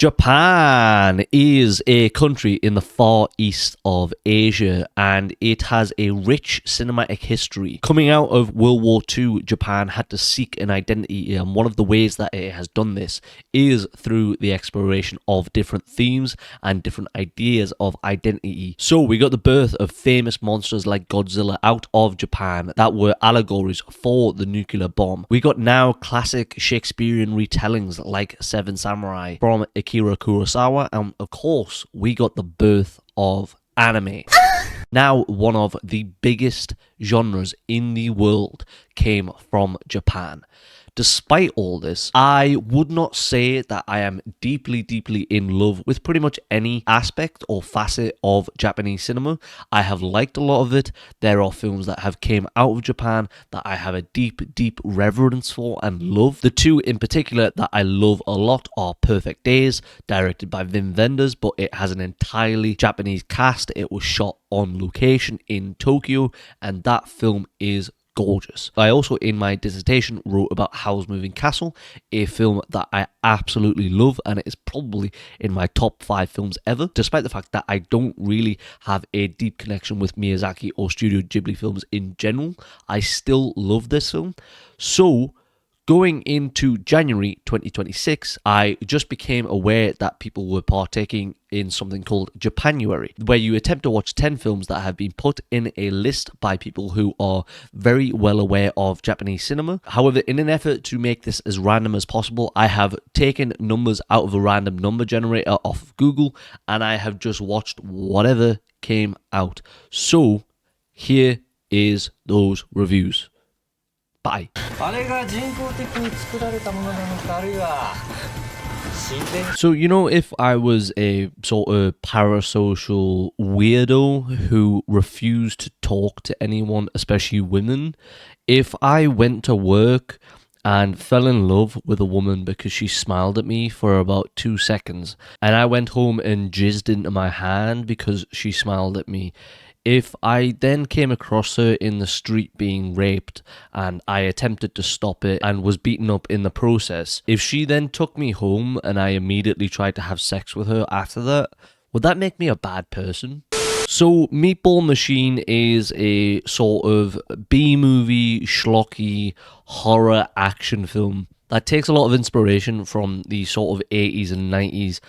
Japan is a country in the far east of Asia, and it has a rich cinematic history. Coming out of World War II, Japan had to seek an identity, and one of the ways that it has done this is through the exploration of different themes and different ideas of identity. So we got the birth of famous monsters like Godzilla out of Japan that were allegories for the nuclear bomb. We got now classic Shakespearean retellings like Seven Samurai from Akira Kurosawa, and of course we got the birth of anime. Now, one of the biggest genres in the world came from Japan. Despite all this, I would not say that I am deeply in love with pretty much any aspect or facet of Japanese cinema. I have liked a lot of it. There are films that have came out of Japan that I have a deep reverence for and love. The two in particular that I love a lot are Perfect Days, directed by Wim Wenders, but it has an entirely Japanese cast. It was shot on location in Tokyo, and that film is gorgeous. I also, in my dissertation, wrote about Howl's Moving Castle, a film that I absolutely love, and it is probably in my top 5 films ever, despite the fact that I don't really have a deep connection with Miyazaki or Studio Ghibli films in general. I still love this film. So, going into January 2026, I just became aware that people were partaking in something called Japanuary, where you attempt to watch 10 films that have been put in a list by people who are very well aware of Japanese cinema. However, in an effort to make this as random as possible, I have taken numbers out of a random number generator off of Google, and I have just watched whatever came out. So, here is those reviews. Bye. So, if I was a sort of parasocial weirdo who refused to talk to anyone, especially women, if I went to work and fell in love with a woman because she smiled at me for about 2 seconds, and I went home and jizzed into my hand because she smiled at me, if I then came across her in the street being raped and I attempted to stop it and was beaten up in the process, if she then took me home and I immediately tried to have sex with her after that, would that make me a bad person? So, Meatball Machine is a sort of B-movie, schlocky, horror action film that takes a lot of inspiration from the sort of 80s and 90s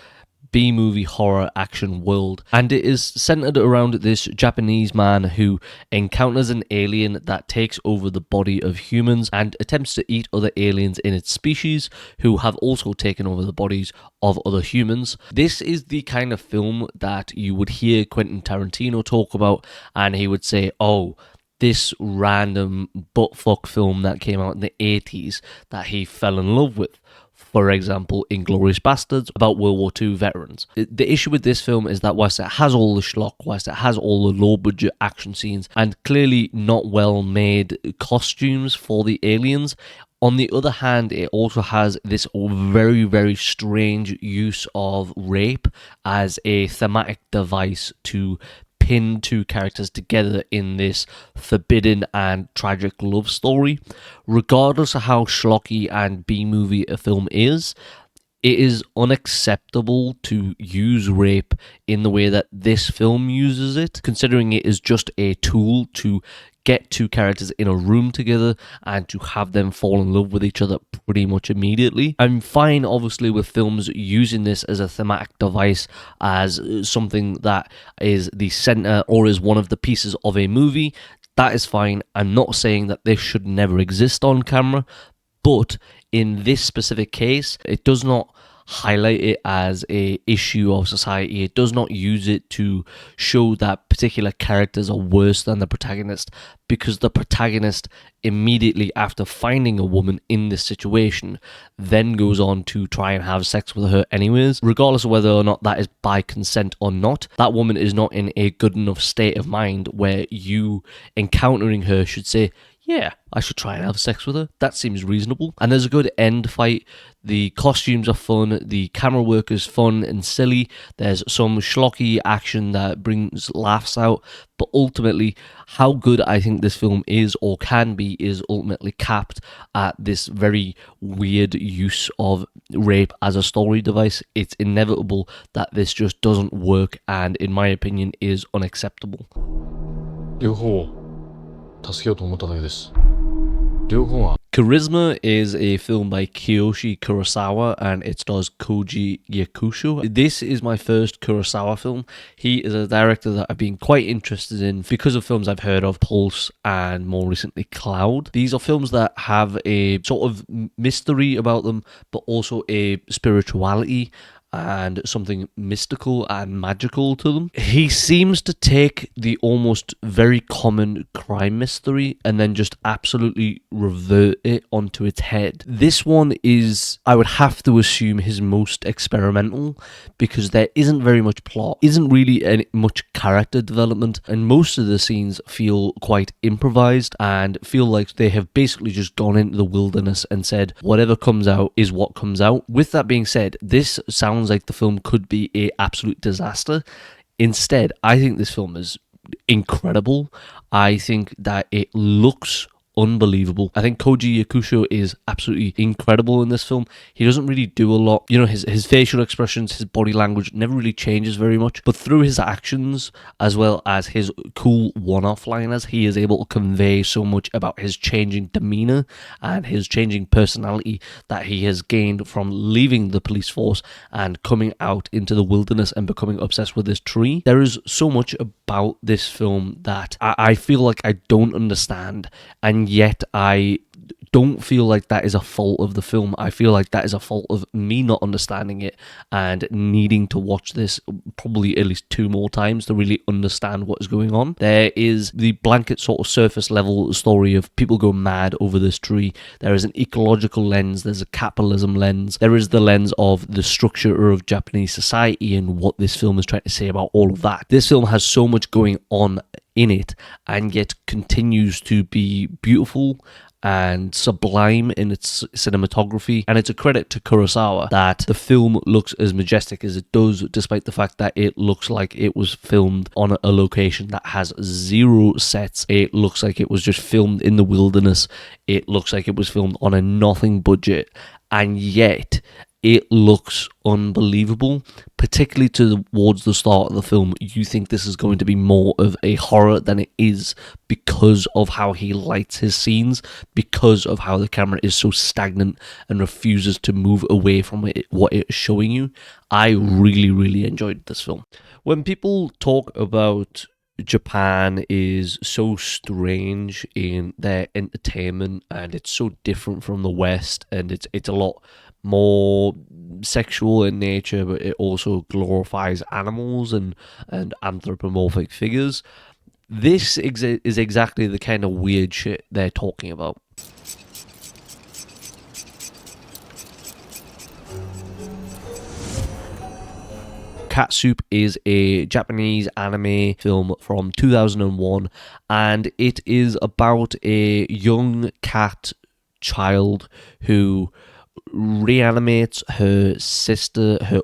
B-movie horror action world, and it is centered around this Japanese man who encounters an alien that takes over the body of humans and attempts to eat other aliens in its species who have also taken over the bodies of other humans. This is the kind of film that you would hear Quentin Tarantino talk about, and he would say, oh, this random buttfuck film that came out in the 80s that he fell in love with. For example, Inglourious Basterds, about World War II veterans. The issue with this film is that whilst it has all the schlock, whilst it has all the low-budget action scenes, and clearly not well-made costumes for the aliens, on the other hand, it also has this very strange use of rape as a thematic device to pin two characters together in this forbidden and tragic love story. Regardless of how schlocky and B-movie a film is, it is unacceptable to use rape in the way that this film uses it, considering it is just a tool to get two characters in a room together and to have them fall in love with each other pretty much immediately. I'm fine, obviously, with films using this as a thematic device, as something that is the center or is one of the pieces of a movie. That is fine. I'm not saying that this should never exist on camera, but in this specific case, it does not highlight it as a issue of society. It does not use it to show that particular characters are worse than the protagonist, because the protagonist immediately after finding a woman in this situation then goes on to try and have sex with her anyways, regardless of whether or not that is by consent or not. That woman is not in a good enough state of mind where you encountering her should say, yeah, I should try and have sex with her. That seems reasonable. And there's a good end fight. The costumes are fun. The camera work is fun and silly. There's some schlocky action that brings laughs out. But ultimately, how good I think this film is or can be is ultimately capped at this very weird use of rape as a story device. It's inevitable that this just doesn't work and, in my opinion, is unacceptable. 両方を助けようと思っただけです。両方は Charisma is a film by Kiyoshi Kurosawa and it stars Koji Yakusho. This is my first Kurosawa film. He is a director that I've been quite interested in because of films I've heard of, Pulse and more recently Cloud. These are films that have a sort of mystery about them, but also a spirituality and something mystical and magical to them. He seems to take the almost very common crime mystery and then just absolutely revert it onto its head. This one is, I would have to assume, his most experimental because there isn't very much plot, isn't really any much character development, and most of the scenes feel quite improvised and feel like they have basically just gone into the wilderness and said whatever comes out is what comes out. With that being said, this sounds like the film could be a absolute disaster. Instead, I think this film is incredible. I think that it looks unbelievable. I think Koji Yakusho is absolutely incredible in this film. He doesn't really do a lot. You know, his facial expressions, his body language never really changes very much. But through his actions, as well as his cool one-off liners, he is able to convey so much about his changing demeanor and his changing personality that he has gained from leaving the police force and coming out into the wilderness and becoming obsessed with this tree. There is so much about this film that I feel like I don't understand, and yet I don't feel like that is a fault of the film. I feel like that is a fault of me not understanding it and needing to watch this probably at least 2 more times to really understand what is going on. There is the blanket sort of surface level story of people go mad over this tree. There is an ecological lens, there's a capitalism lens, there is the lens of the structure of Japanese society and what this film is trying to say about all of that. This film has so much going on in it and yet continues to be beautiful and sublime in its cinematography, and it's a credit to Kurosawa that the film looks as majestic as it does, despite the fact that it looks like it was filmed on a location that has 0 sets. It looks like it was just filmed in the wilderness. It looks like it was filmed on a nothing budget, and yet it looks unbelievable, particularly towards the start of the film. You think this is going to be more of a horror than it is because of how he lights his scenes, because of how the camera is so stagnant and refuses to move away from what it's showing you. I really, really enjoyed this film. When people talk about Japan is so strange in their entertainment and it's so different from the West, and it's a lot more sexual in nature, but it also glorifies animals and anthropomorphic figures. This is exactly the kind of weird shit they're talking about. Cat Soup is a Japanese anime film from 2001, and it is about a young cat child who reanimates her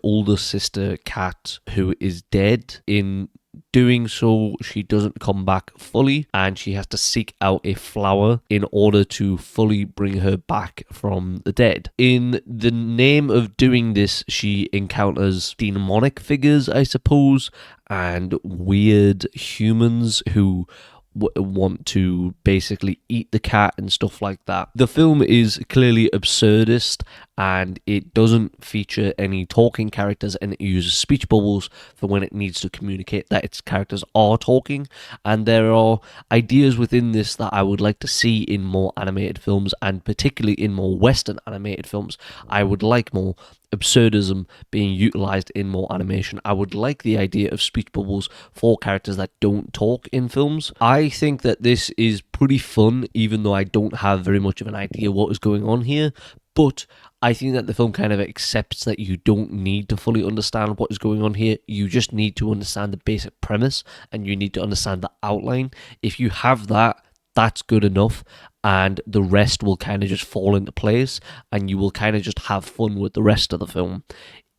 older sister cat who is dead. In doing so, she doesn't come back fully, and she has to seek out a flower in order to fully bring her back from the dead. In the name of doing this, she encounters demonic figures, I suppose, and weird humans who want to basically eat the cat and stuff like that. The film is clearly absurdist, and it doesn't feature any talking characters, and it uses speech bubbles for when it needs to communicate that its characters are talking. And there are ideas within this that I would like to see in more animated films, and particularly in more Western animated films. I would like more absurdism being utilized in more animation. I would like the idea of speech bubbles for characters that don't talk in films. I think that this is pretty fun, even though I don't have very much of an idea what is going on here. But I think that the film kind of accepts that you don't need to fully understand what is going on here. You just need to understand the basic premise, and you need to understand the outline. If you have that, that's good enough. and the rest will kind of just fall into place, and you will kind of just have fun with the rest of the film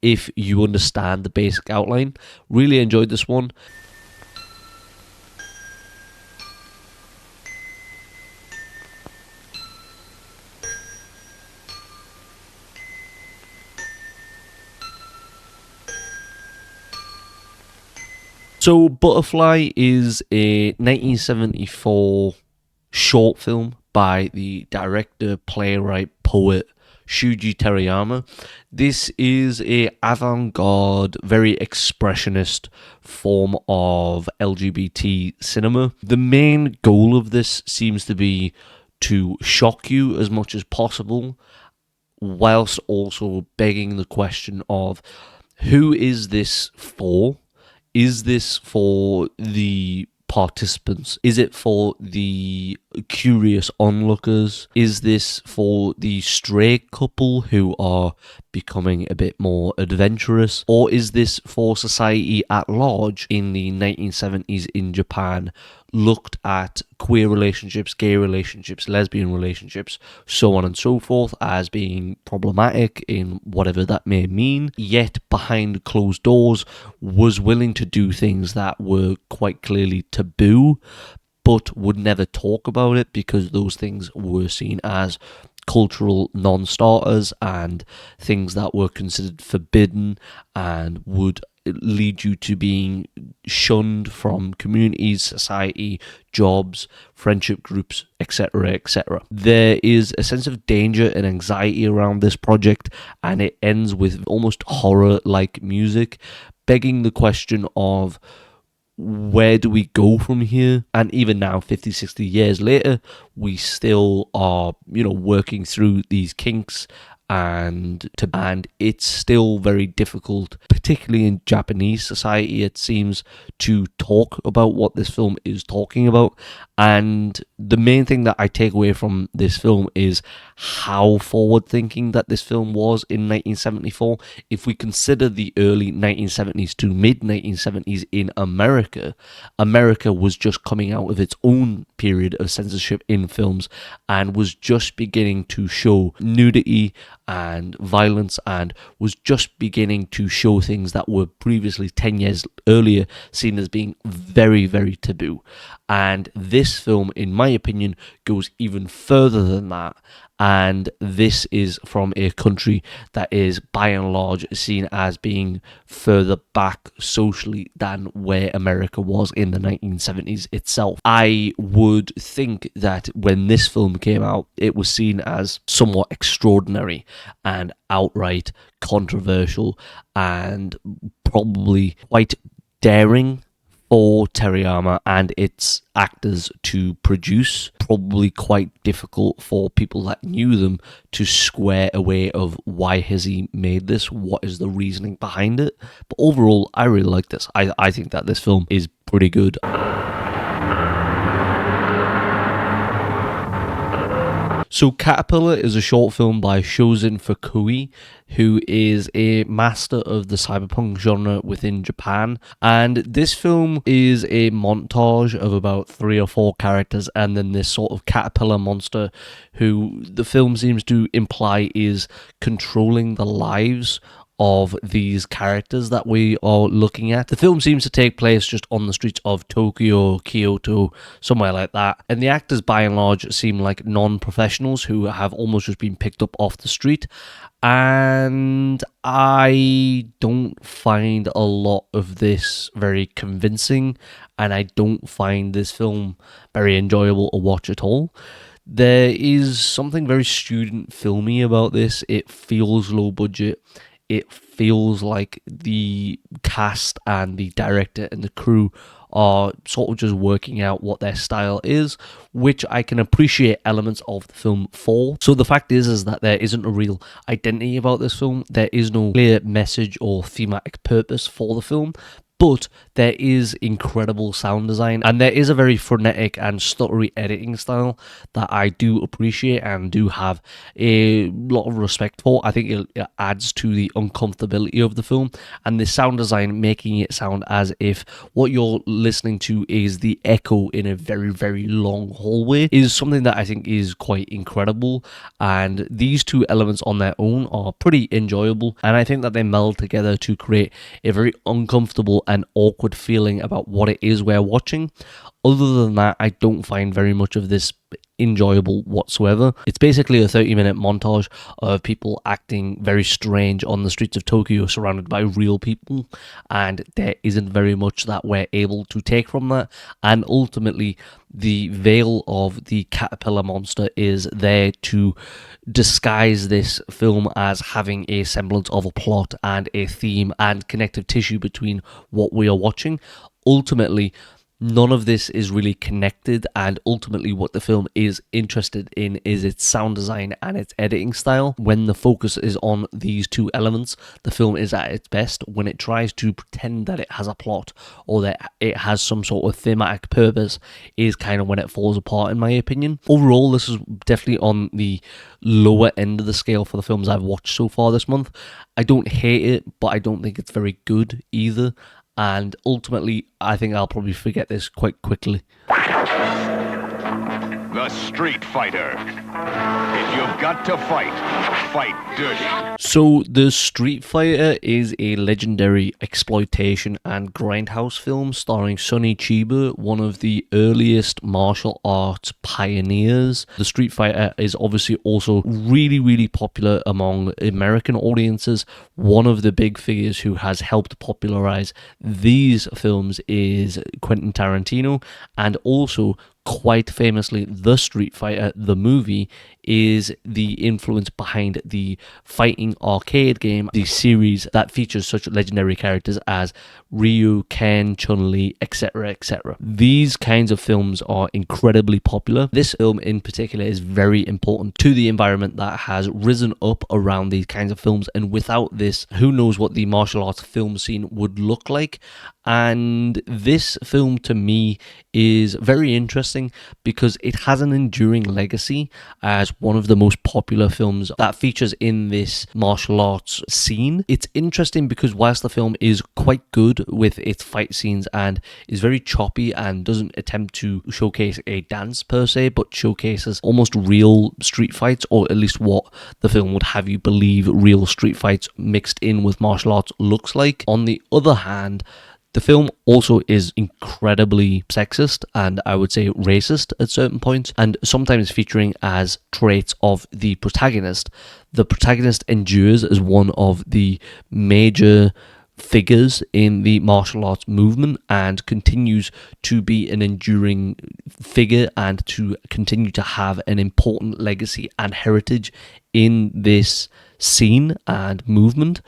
if you understand the basic outline. Really enjoyed this one. So, Butterfly is a 1974 short film by the director, playwright, poet Shuji Terayama. This is a avant-garde, very expressionist form of LGBT cinema. The main goal of this seems to be to shock you as much as possible, whilst also begging the question of who is this for? Is this for the participants? Is it for the curious onlookers? Is this for the stray couple who are becoming a bit more adventurous? Or is this for society at large in the 1970s in Japan? Looked at queer relationships, gay relationships, lesbian relationships, so on and so forth, as being problematic in whatever that may mean, yet behind closed doors was willing to do things that were quite clearly taboo, but would never talk about it because those things were seen as cultural non-starters and things that were considered forbidden and would lead you to being shunned from communities, society, jobs, friendship groups, etc., etc. There is a sense of danger and anxiety around this project, and it ends with almost horror-like music, begging the question of where do we go from here? And even now, 50, 60 years later, we still are, working through these kinks, and it's still very difficult, particularly in Japanese society, it seems, to talk about what this film is talking about. And the main thing that I take away from this film is how forward-thinking that this film was in 1974. If we consider the early 1970s to mid-1970s in America, America was just coming out of its own period of censorship in films and was just beginning to show nudity and violence, and was just beginning to show things that were previously 10 years earlier seen as being very, very taboo. And this film, in my opinion, goes even further than that. And this is from a country that is by and large seen as being further back socially than where America was in the 1970s itself. I would think that when this film came out, it was seen as somewhat extraordinary and outright controversial and probably quite daring for Terayama and its actors to produce. Probably quite difficult for people that knew them to square away of why has he made this, what is the reasoning behind it. But overall, I really like this. I think that this film is pretty good. So Caterpillar is a short film by Shozin Fukui, who is a master of the cyberpunk genre within Japan. And this film is a montage of about 3 or 4 characters and then this sort of caterpillar monster who the film seems to imply is controlling the lives of these characters that we are looking at. The film seems to take place just on the streets of Tokyo, Kyoto, somewhere like that. And the actors, by and large, seem like non-professionals who have almost just been picked up off the street. And I don't find a lot of this very convincing, and I don't find this film very enjoyable to watch at all. There is something very student filmy about this. It feels low budget. It feels like the cast and the director and the crew are sort of just working out what their style is, which I can appreciate elements of the film for. So the fact is that there isn't a real identity about this film. There is no clear message or thematic purpose for the film. But there is incredible sound design, and there is a very frenetic and stuttery editing style that I do appreciate and do have a lot of respect for. I think it adds to the uncomfortability of the film, and the sound design making it sound as if what you're listening to is the echo in a very, very long hallway is something that I think is quite incredible. And these two elements on their own are pretty enjoyable, and I think that they meld together to create a very uncomfortable and awkward feeling about what it is we're watching. Other than that, I don't find very much of this enjoyable whatsoever. It's basically a 30-minute montage of people acting very strange on the streets of Tokyo surrounded by real people, and there isn't very much that we're able to take from that. And ultimately, the veil of the caterpillar monster is there to disguise this film as having a semblance of a plot and a theme and connective tissue between what we are watching. Ultimately, none of this is really connected, and ultimately what the film is interested in is its sound design and its editing style. When the focus is on these two elements, the film is at its best. When it tries to pretend that it has a plot or that it has some sort of thematic purpose is kind of when it falls apart, in my opinion. Overall, this is definitely on the lower end of the scale for the films I've watched so far this month. I don't hate it, but I don't think it's very good either. And ultimately, I think I'll probably forget this quite quickly. The Street Fighter. If you've got to fight, fight dirty. So, The Street Fighter is a legendary exploitation and grindhouse film starring Sonny Chiba, one of the earliest martial arts pioneers. The Street Fighter is obviously also really, really popular among American audiences. One of the big figures who has helped popularize these films is Quentin Tarantino, and also quite famously, The Street Fighter, the movie, is the influence behind the fighting arcade game, the series that features such legendary characters as Ryu, Ken, Chun-Li, etc., etc. These kinds of films are incredibly popular. This film in particular is very important to the environment that has risen up around these kinds of films, and without this, who knows what the martial arts film scene would look like. And this film, to me, is very interesting because it has an enduring legacy as one of the most popular films that features in this martial arts scene. It's interesting because whilst the film is quite good with its fight scenes and is very choppy and doesn't attempt to showcase a dance per se, but showcases almost real street fights, or at least what the film would have you believe real street fights mixed in with martial arts looks like. On the other hand, the film also is incredibly sexist and I would say racist at certain points, and sometimes featuring as traits of the protagonist. The protagonist endures as one of the major figures in the martial arts movement and continues to be an enduring figure and to continue to have an important legacy and heritage in this scene and movement.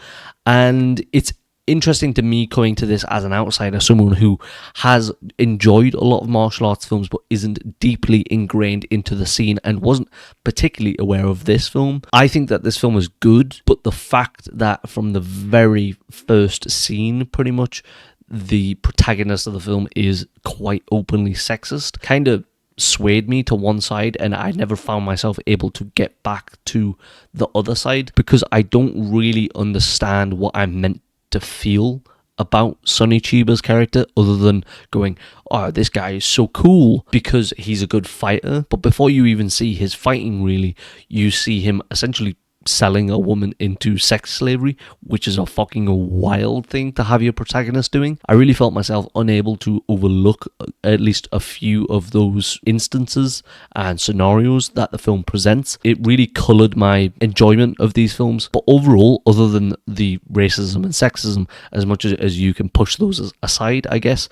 And it's interesting to me coming to this as an outsider, someone who has enjoyed a lot of martial arts films but isn't deeply ingrained into the scene and wasn't particularly aware of this film. I think that this film is good, but the fact that from the very first scene, pretty much, the protagonist of the film is quite openly sexist kind of swayed me to one side, and I never found myself able to get back to the other side because I don't really understand what I'm meant to feel about Sonny Chiba's character other than going, oh, this guy is so cool because he's a good fighter. But before you even see his fighting, really, you see him essentially selling a woman into sex slavery, which is a fucking wild thing to have your protagonist doing. I really felt myself unable to overlook at least a few of those instances and scenarios that the film presents. It really coloured my enjoyment of these films. But overall, other than the racism and sexism, as much as you can push those aside, I guess,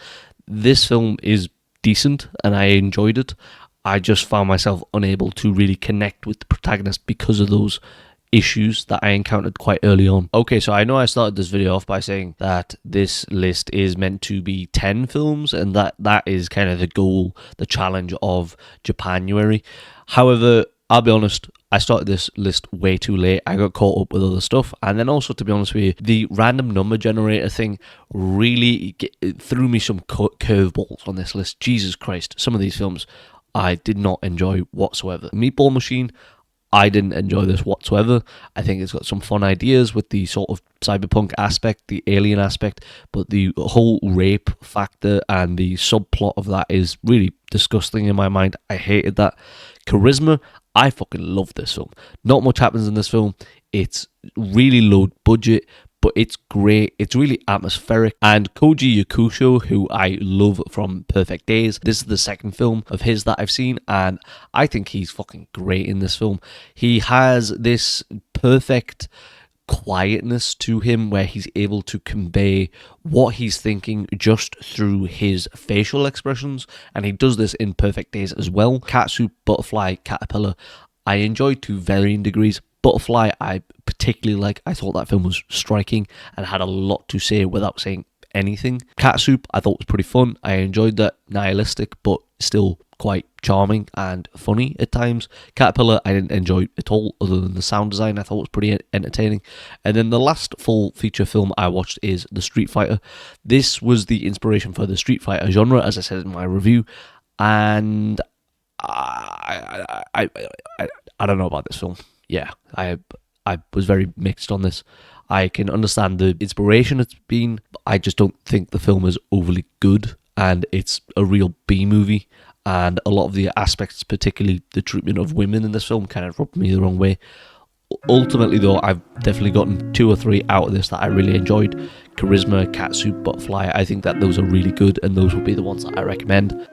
this film is decent and I enjoyed it. I just found myself unable to really connect with the protagonist because of those issues that I encountered quite early on. Okay, so I know I started this video off by saying that this list is meant to be 10 films and that is kind of the goal, the challenge of Japanuary. However, I'll be honest, I started this list way too late. I got caught up with other stuff. And then also, to be honest with you, the random number generator thing really threw me some curveballs on this list. Jesus Christ. Some of these films I did not enjoy whatsoever. Meatball Machine, I didn't enjoy this whatsoever. I think it's got some fun ideas with the sort of cyberpunk aspect, the alien aspect, but the whole rape factor and the subplot of that is really disgusting in my mind. I hated that. Charisma, I fucking love this film. Not much happens in this film. It's really low budget, but it's great. It's really atmospheric. And Koji Yakusho, who I love from Perfect Days, this is the second film of his that I've seen, and I think he's fucking great in this film. He has this perfect quietness to him where he's able to convey what he's thinking just through his facial expressions, and he does this in Perfect Days as well. Catsuit, Butterfly, Caterpillar, I enjoyed to varying degrees. Butterfly, I particularly like. I thought that film was striking and had a lot to say without saying anything. Catsuit, I thought was pretty fun. I enjoyed that. Nihilistic, but still quite charming and funny at times. Caterpillar, I didn't enjoy at all, other than the sound design. I thought was pretty entertaining. And then the last full feature film I watched is The Street Fighter. This was the inspiration for the Street Fighter genre, as I said in my review, and I don't know about this film. Yeah, I was very mixed on this. I can understand the inspiration it's been, but I just don't think the film is overly good, and it's a real B movie. And a lot of the aspects, particularly the treatment of women in this film, kind of rubbed me the wrong way. Ultimately, though, I've definitely gotten 2 or 3 out of this that I really enjoyed. Charisma, Catsuit, Butterfly, I think that those are really good, and those would be the ones that I recommend.